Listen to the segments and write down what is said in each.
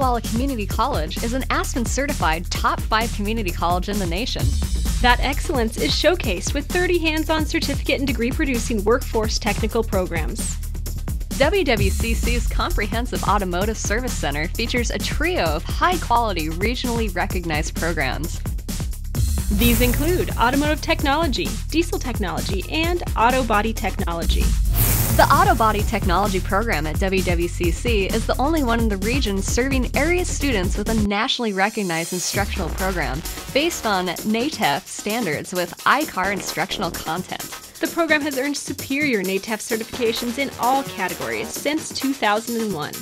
Walla Community College is an Aspen-certified top 5 community college in the nation. That excellence is showcased with 30 hands-on certificate and degree-producing workforce technical programs. WWCC's Comprehensive Automotive Service Center features a trio of high-quality, regionally recognized programs. These include automotive technology, diesel technology, and auto body technology. The Auto Body Technology program at WWCC is the only one in the region serving area students with a nationally recognized instructional program based on NATEF standards with I-CAR instructional content. The program has earned superior NATEF certifications in all categories since 2001.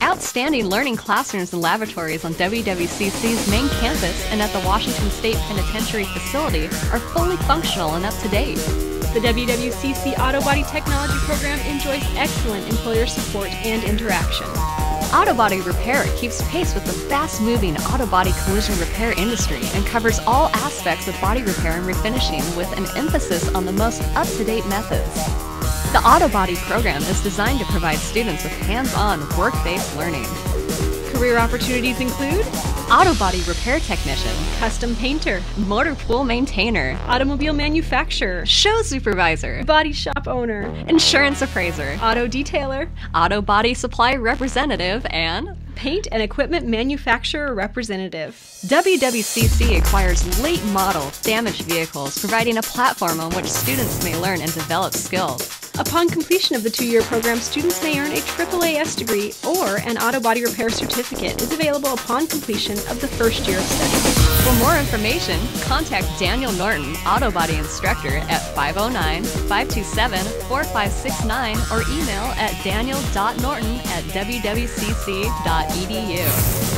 Outstanding learning classrooms and laboratories on WWCC's main campus and at the Washington State Penitentiary facility are fully functional and up to date. The WWCC Auto Body Technology program enjoys excellent employer support and interaction. Auto body repair keeps pace with the fast-moving auto body collision repair industry and covers all aspects of body repair and refinishing with an emphasis on the most up-to-date methods. The Auto Body program is designed to provide students with hands-on, work-based learning. Career opportunities include Auto body repair technician, custom painter, motor pool maintainer, automobile manufacturer, show supervisor, body shop owner, insurance appraiser, auto detailer, auto body supply representative, and paint and equipment manufacturer representative. WWCC acquires late model, damaged vehicles, providing a platform on which students may learn and develop skills. Upon completion of the 2-year program, students may earn a AAAS degree or an auto body repair certificate is available upon completion of the first year of study. For more information, contact Daniel Norton, Auto Body Instructor at 509-527-4569 or email at daniel.norton@wwcc.edu.